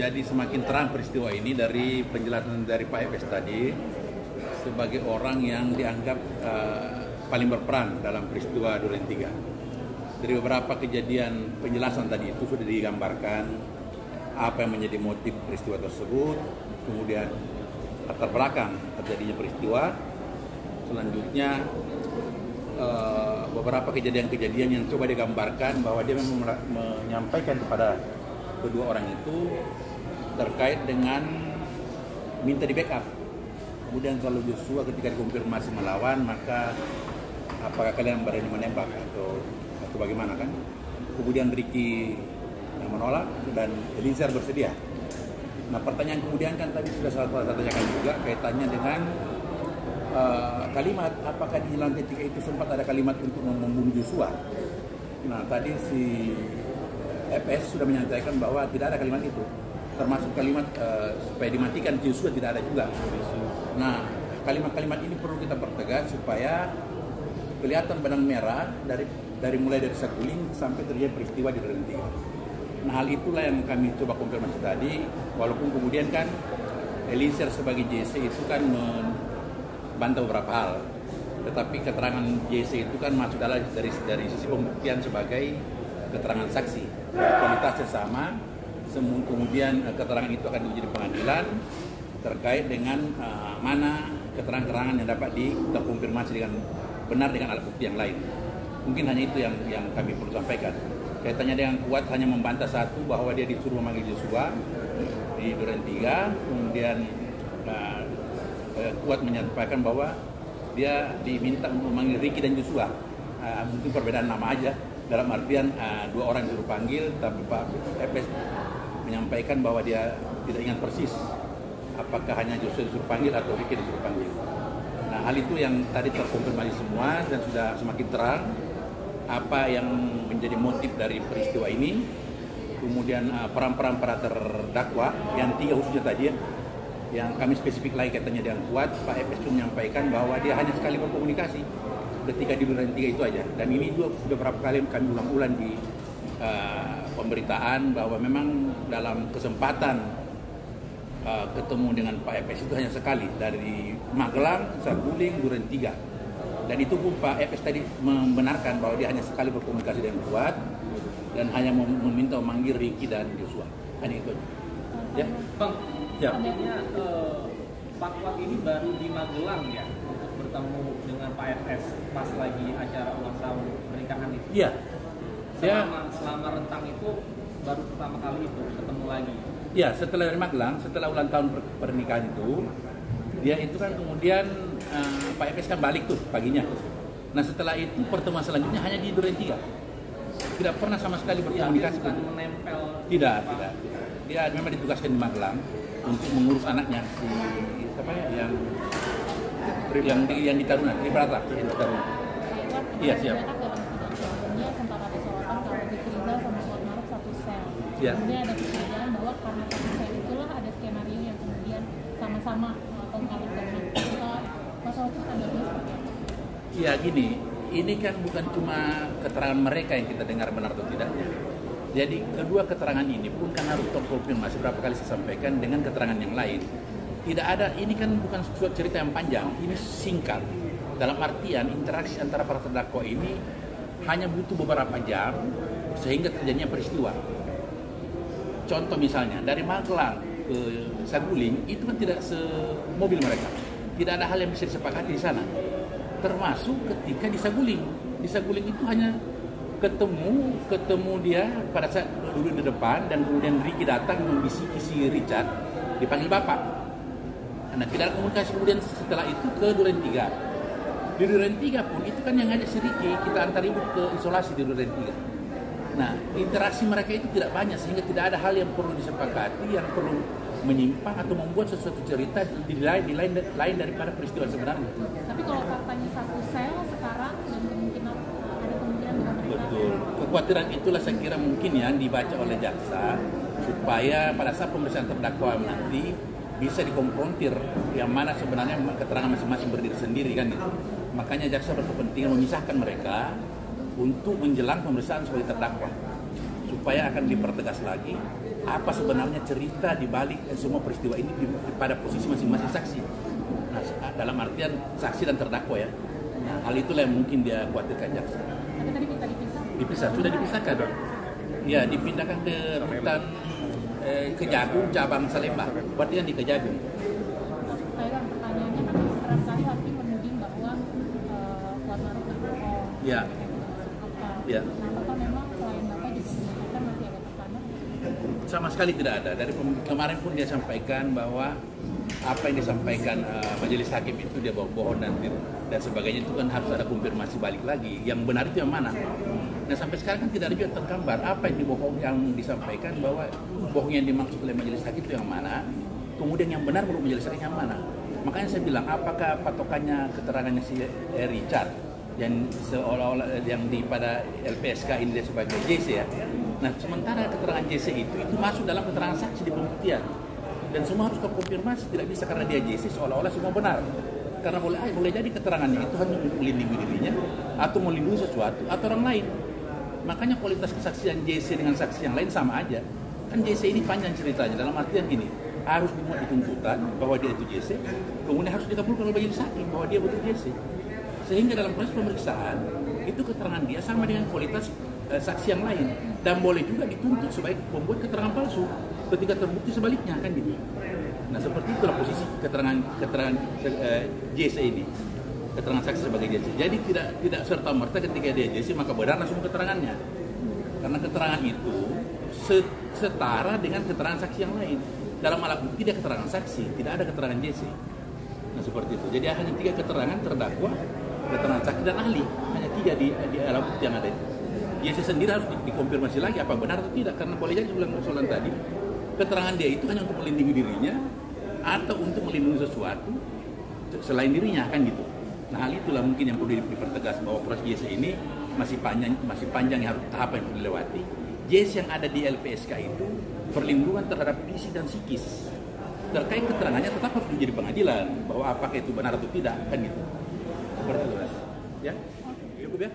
jadi semakin terang peristiwa ini dari penjelasan dari Pak Efes tadi sebagai orang yang dianggap paling berperan dalam peristiwa Duren 3. Dari beberapa kejadian penjelasan tadi itu sudah digambarkan apa yang menjadi motif peristiwa tersebut, kemudian latar belakang terjadinya peristiwa. Selanjutnya beberapa kejadian-kejadian yang coba digambarkan bahwa dia memang menyampaikan kepada kedua orang itu terkait dengan minta di backup. Kemudian kalau Joshua ketika dikonfirmasi melawan, maka apakah kalian berani menembak atau bagaimana kan? Kemudian Ricky yang menolak dan Eliezer bersedia. Nah, pertanyaan kemudian kan tadi sudah saya tanyakan juga kaitannya dengan kalimat apakah di lantai 3 itu sempat ada kalimat untuk membunuh Joshua. Nah, tadi si FS sudah menyampaikan bahwa tidak ada kalimat itu, termasuk kalimat supaya dimatikan Joshua tidak ada juga. Nah, kalimat-kalimat ini perlu kita pertegas supaya kelihatan benang merah dari mulai dari Saguling sampai terjadi peristiwa di Duren 3. Nah, hal itulah yang kami coba konfirmasi tadi, walaupun kemudian kan Eliezer sebagai JC itu kan membantah beberapa hal, tetapi keterangan JC itu kan masuk dari sisi pembuktian sebagai keterangan saksi, kualitasnya sama. Kemudian keterangan itu akan diuji di pengadilan terkait dengan mana keterangan-keterangan yang dapat terkonfirmasi dengan benar dengan alat bukti yang lain. Mungkin hanya itu yang kami perlu sampaikan. Kaitannya dengan Kuat hanya membantah satu, bahwa dia disuruh memanggil Joshua di Duren 3. Kemudian Kuat menyampaikan bahwa dia diminta memanggil Ricky dan Joshua. Mungkin perbedaan nama aja, dalam artian dua orang disuruh panggil, tapi Pak Efes menyampaikan bahwa dia tidak ingat persis apakah hanya Joshua disuruh panggil atau Ricky disuruh panggil. Nah, hal itu yang tadi terkonfirmasi semua dan sudah semakin terang apa yang menjadi motif dari peristiwa ini. Kemudian peran-peran para terdakwa yang 3 khususnya tadi yang kami spesifik lagi katanya dengan Kuat, Pak Efes menyampaikan bahwa dia hanya sekali berkomunikasi ketika di Duren 3 itu aja. Dan ini juga sudah berapa kali kami ulang-ulang di pemberitaan bahwa memang dalam kesempatan ketemu dengan Pak Efes itu hanya sekali dari Magelang, Saguling, Duren 3. Dan itu pun Pak Efes tadi membenarkan bahwa dia hanya sekali berkomunikasi dengan Kuat dan hanya meminta memanggil Ricky dan Joshua. Hanya itu aja. Ya, Bang. Ya. Sebenarnya Pak Kuat ini baru di Magelang ya untuk bertemu dengan Pak Efes pas lagi acara ulang tahun pernikahan itu. Iya. Selama rentang itu baru pertama kali itu ketemu lagi. Ya, setelah dari Magelang, setelah ulang tahun pernikahan itu, dia itu kan kemudian Pak Efes kan balik tuh paginya. Nah, setelah itu pertemuan selanjutnya hanya di Duren 3. Tidak pernah sama sekali berkomunikasi. Bukan menempel. Tidak. Dia memang ditugaskan di Magelang untuk mengurus anaknya si apa ya yang di Taruna, Tribrata yang di Taruna. Iya, siap. Sebelumnya sempat ada sorotan kalau Ricky Rizal sama Kuat Maruf satu sel. Ya. Kemudian ada kejadian bahwa karena satu sel itulah ada skenario yang kemudian sama-sama melakukan dengan masalah itu standarnya seperti apa? Iya, gini, ini kan bukan cuma keterangan mereka yang kita dengar benar atau tidaknya. Jadi kedua keterangan ini pun kan harus terkonfirmasi, berapa kali saya sampaikan, dengan keterangan yang lain. Tidak ada, ini kan bukan suatu cerita yang panjang, ini singkat. Dalam artian interaksi antara para terdakwa ini hanya butuh beberapa jam sehingga terjadinya peristiwa. Contoh misalnya dari Magelang ke Saguling itu kan tidak semobil mereka. Tidak ada hal yang bisa disepakati di sana. Termasuk ketika di Saguling. Di Saguling itu hanya ketemu dia pada saat duduk di depan dan kemudian Ricky datang membisiki si Richard dipanggil bapak. Nah, tidak ada komunikasi kemudian setelah itu ke Duren 3. Di Duren 3 pun itu kan yang ngajak si Ricky, kita antar ibu ke isolasi di Duren 3. Nah, interaksi mereka itu tidak banyak sehingga tidak ada hal yang perlu disepakati, yang perlu menyimpang atau membuat sesuatu cerita di lain daripada peristiwa sebenarnya. Tapi kalau faktanya satu sel sekarang dan kemungkinan ada kemungkinan dengan mereka. Betul. Kekhawatiran itulah saya kira mungkin yang dibaca oleh jaksa supaya pada saat pemeriksaan terdakwa nanti bisa dikonfrontir yang mana sebenarnya keterangan masing-masing berdiri sendiri kan gitu. Makanya jaksa berkepentingan memisahkan mereka untuk menjelang pemeriksaan sebagai terdakwa supaya akan dipertegas lagi apa sebenarnya cerita di balik semua peristiwa ini pada posisi masing-masing saksi. Nah, dalam artian saksi dan terdakwa ya. Nah, hal itulah yang mungkin dia khawatirkan jaksa. Tapi tadi minta dipisah. Dipisah, sudah dipisahkan. Ya, dipindahkan ke rutan Kejagung cabang Salemba. Berarti yang di Kejagung. Thailand, pertanyaannya kan kerap kali hakim menuding bahwa Kuat Maruf berbohong. Ya. Apa? Ya. Nah, apakah memang selain Bapak juga menyatakan masih ada tekanan? Sama sekali tidak ada. Dari kemarin pun dia sampaikan bahwa apa yang disampaikan majelis hakim itu dia bohong dan sebagainya, itu kan harus ada konfirmasi balik lagi. Yang benar itu yang mana? Nah, sampai sekarang kan tidak ada juga tergambar apa yang dibohong, yang disampaikan bahwa bohong yang dimaksud oleh majelis hakim itu yang mana, kemudian yang benar menurut majelis hakim yang mana. Makanya saya bilang, apakah patokannya keterangannya si Richard yang seolah-olah yang di pada LPSK ini dia sebagai JC ya. Nah, sementara keterangan JC itu masuk dalam keterangan saksi di pembuktian dan semua harus terkonfirmasi, tidak bisa karena dia JC seolah-olah semua benar. Karena boleh jadi keterangannya itu hanya untuk melindungi dirinya atau melindungi sesuatu atau orang lain. Makanya kualitas kesaksian JC dengan saksi yang lain sama aja. Kan JC ini panjang ceritanya, dalam artian gini, harus dimuat di tuntutan bahwa dia itu JC, kemudian harus dikabulkan oleh majelis hakim bahwa dia betul JC. Sehingga dalam proses pemeriksaan itu keterangan dia sama dengan kualitas saksi yang lain, dan boleh juga dituntut sebagai pembuat keterangan palsu ketika terbukti sebaliknya, kan gitu. Nah, seperti itulah posisi keterangan JC ini, keterangan saksi sebagai JC. Jadi tidak serta merta ketika dia JC maka benar langsung keterangannya, karena keterangan itu setara dengan keterangan saksi yang lain. Dalam alat bukti dia keterangan saksi, tidak ada keterangan JC. Nah, seperti itu. Jadi hanya 3 keterangan terdakwa, keterangan saksi dan ahli, hanya 3 di alat bukti yang ada itu. JC sendiri harus dikonfirmasi lagi apa benar atau tidak, karena boleh jadi ulang tadi keterangan dia itu hanya untuk melindungi dirinya atau untuk melindungi sesuatu selain dirinya, kan gitu. Nah, hal itulah mungkin yang perlu dipertegas bahwa proses JC ini masih panjang yang harus tahap yang perlu dilewati. JC yang ada di LPSK itu perlindungan terhadap fisik dan psikis. Terkait keterangannya tetap harus menjadi pengadilan bahwa apakah itu benar atau tidak, kan gitu. Seperti itu, Mas. Ya, cukup ya.